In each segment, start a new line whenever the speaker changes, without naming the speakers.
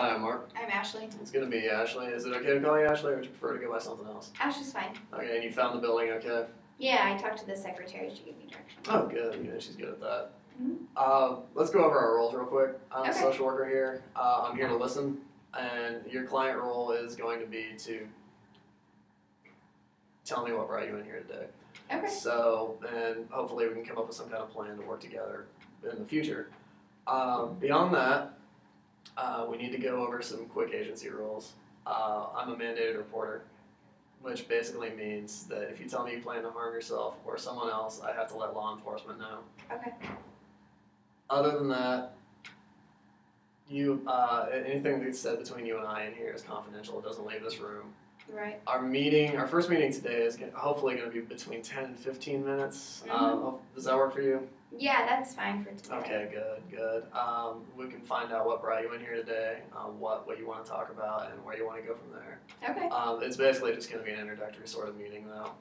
Hi, I'm Mark.
I'm Ashley.
It's going to be Ashley. Is it okay to call you Ashley, or would you prefer to go by something else?
Ashley's fine.
Okay, and you found the building okay?
Yeah, I talked to the secretary. She gave me directions.
Oh, good. Yeah, she's good at that.
Mm-hmm.
Let's go over our roles real quick. I'm a
Okay.
social worker here. I'm here to listen, and your client role is going to be to tell me what brought you in here today.
Okay.
So, and hopefully we can come up with some kind of plan to work together in the future. Beyond that, we need to go over some quick agency rules. I'm a mandated reporter, which basically means that if you tell me you plan to harm yourself or someone else, I have to let law enforcement know.
Okay.
Other than that, anything that's said between you and I in here is confidential. It doesn't leave this room.
Right.
Our first meeting today is hopefully going to be between 10 and 15 minutes.
Mm-hmm.
Does that work for you?
Yeah, that's fine for today.
Okay, good. We can find out what brought you in here today, what you want to talk about, and where you want to go from there.
Okay.
It's basically just going to be an introductory sort of meeting, though.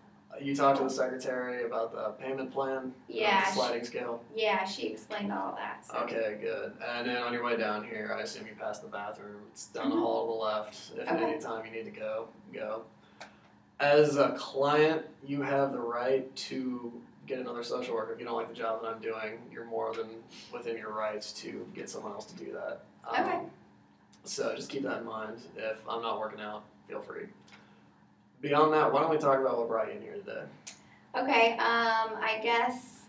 You talked to the secretary about the payment plan?
Yeah.
The sliding scale?
Yeah, she explained all that. So.
Okay, good. And then on your way down here, I assume you passed the bathroom. It's down the hall to the left. If at any time you need to go. As a client, you have the right to get another social worker. If you don't like the job that I'm doing, you're more than within your rights to get someone else to do that.
Okay.
So just keep that in mind. If I'm not working out, feel free. Beyond that, why don't we talk about what brought you in here today?
Okay, I guess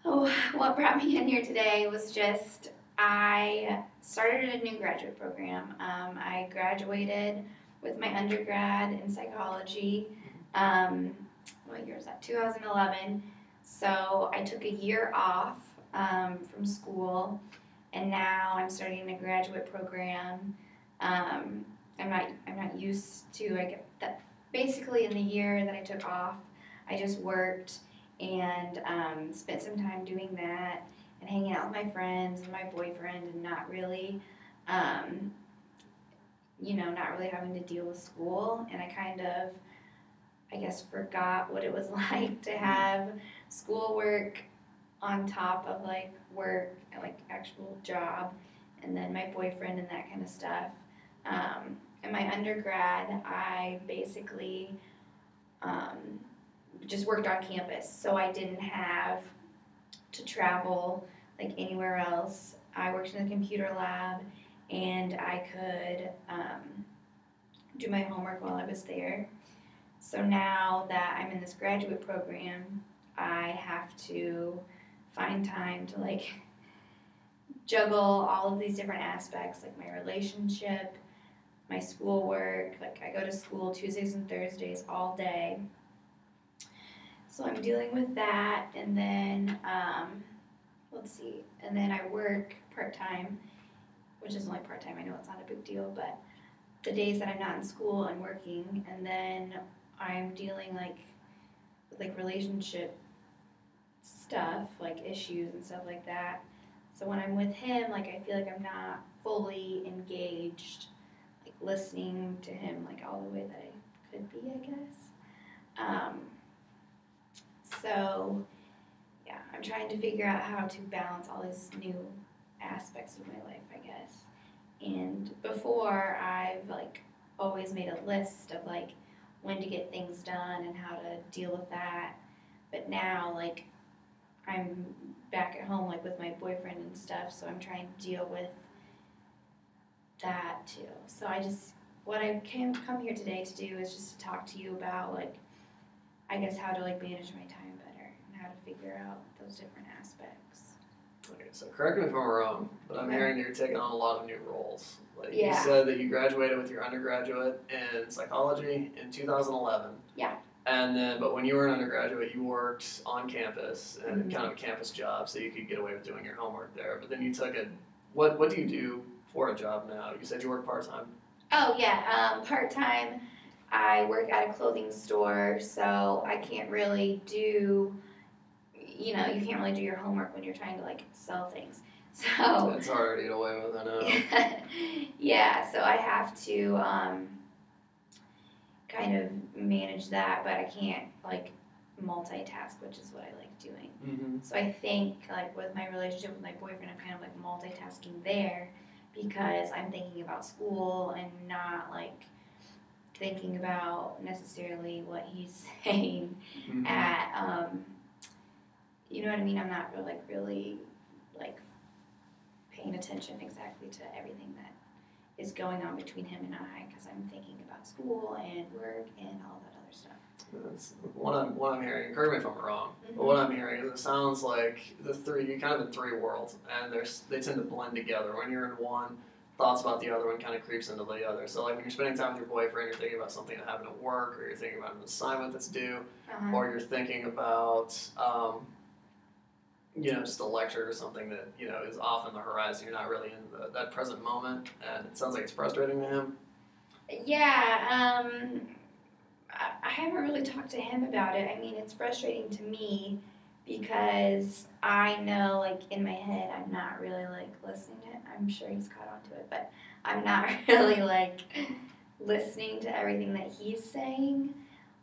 what brought me in here today was just I started a new graduate program. I graduated with my undergrad in psychology. What year is that? 2011. So I took a year off from school, and now I'm starting a graduate program. I'm not used to, I get that basically in the year that I took off, I just worked and spent some time doing that and hanging out with my friends and my boyfriend and not really having to deal with school. And I kind of, I guess, forgot what it was like to have schoolwork on top of like work and like actual job and then my boyfriend and that kind of stuff. In my undergrad, I basically just worked on campus, so I didn't have to travel like anywhere else. I worked in the computer lab, and I could do my homework while I was there. So now that I'm in this graduate program, I have to find time to like juggle all of these different aspects, like my relationship, my schoolwork. Like I go to school Tuesdays and Thursdays all day. So I'm dealing with that, and then and then I work part-time, which is only part-time. I know it's not a big deal, but the days that I'm not in school, I'm working, and then I'm dealing with relationship stuff, like issues and stuff like that. So when I'm with him, like I feel like I'm not fully engaged, like listening to him like all the way that I could be, I guess. So yeah, I'm trying to figure out how to balance all these new aspects of my life, I guess. And before, I've like always made a list of like when to get things done and how to deal with that. But now, like, I'm back at home like with my boyfriend and stuff, so I'm trying to deal with that too. So what I come here today to do is just to talk to you about like, I guess how to like manage my time better and how to figure out those different aspects.
Okay, so correct me if I'm wrong, but I'm hearing you're taking on a lot of new roles. Like
Yeah.
You said that you graduated with your undergraduate in psychology in 2011.
Yeah.
And then, but when you were an undergraduate, you worked on campus and kind of a campus job, so you could get away with doing your homework there. But then you took what do you do for a job now? You said you work part-time.
Oh yeah, part-time. I work at a clothing store, so I can't really do, you can't really do your homework when you're trying to like sell things. So
it's harder to get away with, I know.
Yeah, so I have to kind of manage that, but I can't like multitask, which is what I like doing.
Mm-hmm.
So I think like with my relationship with my boyfriend, I'm kind of like multitasking there because I'm thinking about school and not like thinking about necessarily what he's saying at you know what I mean? I'm not really like paying attention exactly to everything that is going on between him and I, because I'm thinking about school and work and all that other stuff.
What I'm hearing, correct me if I'm wrong, but what I'm hearing is it sounds like you're kind of in three worlds, and they tend to blend together. When you're in one, thoughts about the other one kind of creeps into the other. So like when you're spending time with your boyfriend, you're thinking about something that happened at work, or you're thinking about an assignment that's due, or you're thinking about just a lecture or something that, is off on the horizon. You're not really in that present moment, and it sounds like it's frustrating to him.
Yeah, I haven't really talked to him about it. I mean, it's frustrating to me because I know, like, in my head, I'm not really, like, listening to it. I'm sure he's caught on to it, but I'm not really, like, listening to everything that he's saying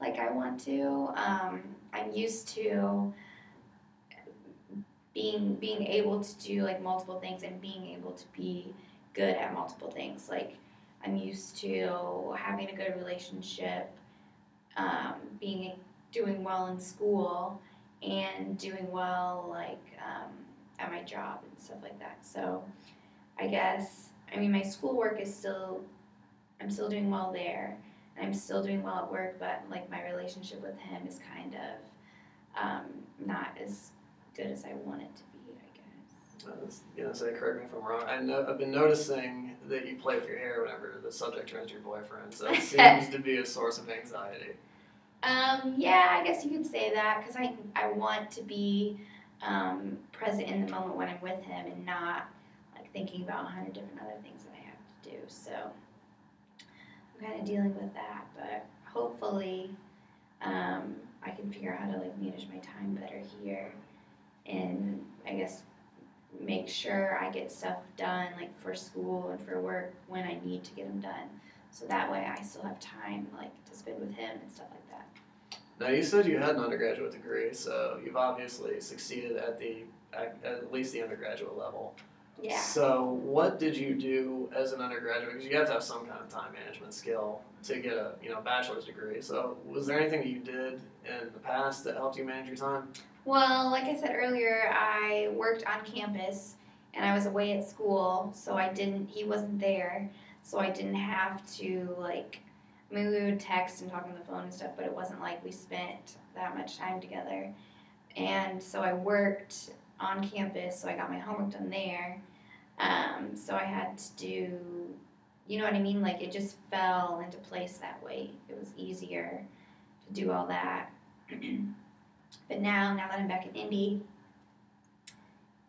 like I want to. I'm used to being able to do like multiple things and being able to be good at multiple things. Like I'm used to having a good relationship, doing well in school, and doing well like at my job and stuff like that. So I guess my schoolwork I'm still doing well there. I'm still doing well at work, but like my relationship with him is kind of not as good as I want it to be, I guess.
I was gonna say, correct me if I'm wrong. I've been noticing that you play with your hair whenever the subject turns to your boyfriend, so it seems to be a source of anxiety.
Yeah, I guess you could say that, because I want to be present in the moment when I'm with him and not like thinking about 100 different other things that I have to do. So I'm kind of dealing with that, but hopefully I can figure out how to like manage my time better here, and I guess make sure I get stuff done like for school and for work when I need to get them done, so that way I still have time like to spend with him and stuff like that.
Now you said you had an undergraduate degree, so you've obviously succeeded at least the undergraduate level.
Yeah.
So what did you do as an undergraduate? Because you have to have some kind of time management skill to get a bachelor's degree. So was there anything that you did in the past that helped you manage your time?
Well, like I said earlier, I worked on campus and I was away at school, so he wasn't there, so I didn't have to we would text and talk on the phone and stuff, but it wasn't like we spent that much time together. And so I worked on campus, so I got my homework done there. So I had to do, you know what I mean? Like it just fell into place that way. It was easier to do all that. But now that I'm back in Indy,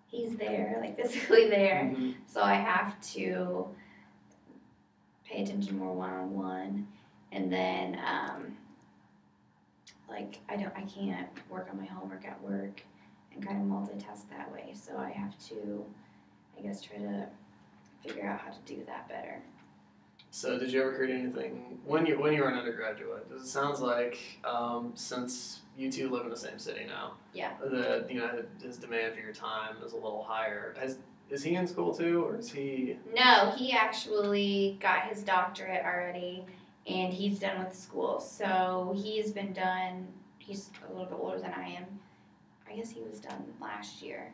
he's there, like physically there.
Mm-hmm.
So I have to pay attention more one-on-one. And then, I can't work on my homework at work and kind of multitask that way. So I have to, I guess, try to figure out how to do that better.
So did you ever create anything when you were an undergraduate? It sounds like since you two live in the same city now,
yeah,
his demand for your time is a little higher. Is he in school too, or is he?
No, he actually got his doctorate already, and he's done with school. So he's been done. He's a little bit older than I am. I guess he was done last year.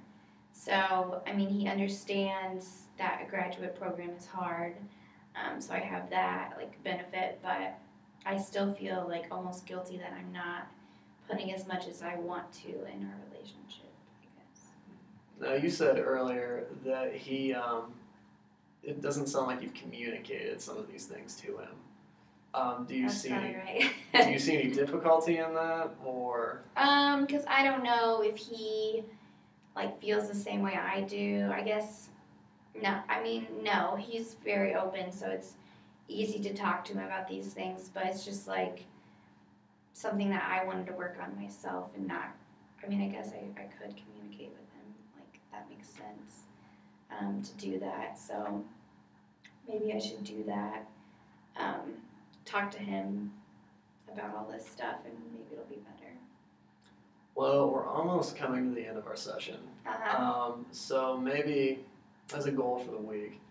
So he understands that a graduate program is hard. So I have that benefit, but I still feel almost guilty that I'm not putting as much as I want to in our relationship, I guess.
Now you said earlier that he, it doesn't sound like you've communicated some of these things to him. Do you
That's
see
probably right.
Do you see any difficulty in that, or?
Because I don't know if he feels the same way I do. I guess. No, he's very open, so it's easy to talk to him about these things, but it's just something that I wanted to work on myself and not, I guess I could communicate with him, that makes sense, to do that, so maybe I should do that, talk to him about all this stuff, and maybe it'll be better.
Well, we're almost coming to the end of our session, so maybe as a goal for the week,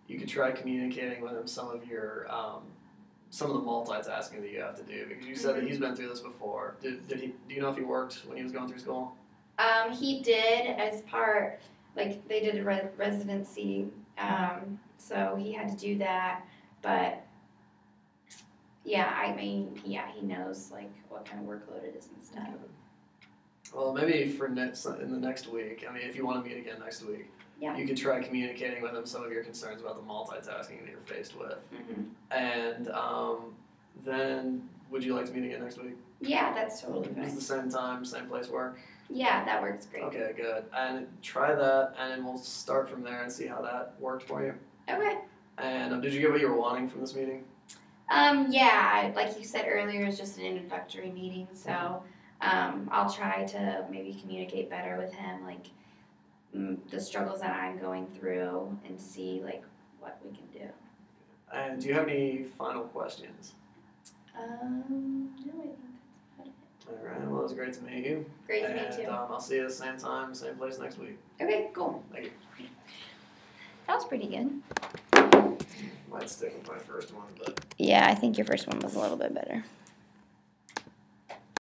you could try communicating with him some of the multitasking that you have to do, because you said that he's been through this before. Do you know if he worked when he was going through school?
He did as part, like they did a residency, so he had to do that. But yeah, I mean, yeah, he knows like what kind of workload it is and stuff.
Well, maybe in the next week. I mean, if you want to meet again next week,
Yeah.
you could try communicating with him some of your concerns about the multitasking that you're faced with. And then, would you like to meet again next week?
Yeah, that's totally
Is
fine.
the same time, same place work?
Yeah, that works great.
Okay, good. And try that, and then we'll start from there and see how that worked for you.
Okay.
And did you get what you were wanting from this meeting?
Yeah, like you said earlier, it's just an introductory meeting, so I'll try to maybe communicate better with him, like the struggles that I'm going through, and see like what we can do.
And do you have any final questions?
No, I think that's about it.
All right. Well, it was great to meet you.
Great to meet you.
And I'll see you at the same time, same place next week.
Okay, cool.
Thank you.
That was pretty good.
Might stick with my first one, but.
Yeah, I think your first one was a little bit better.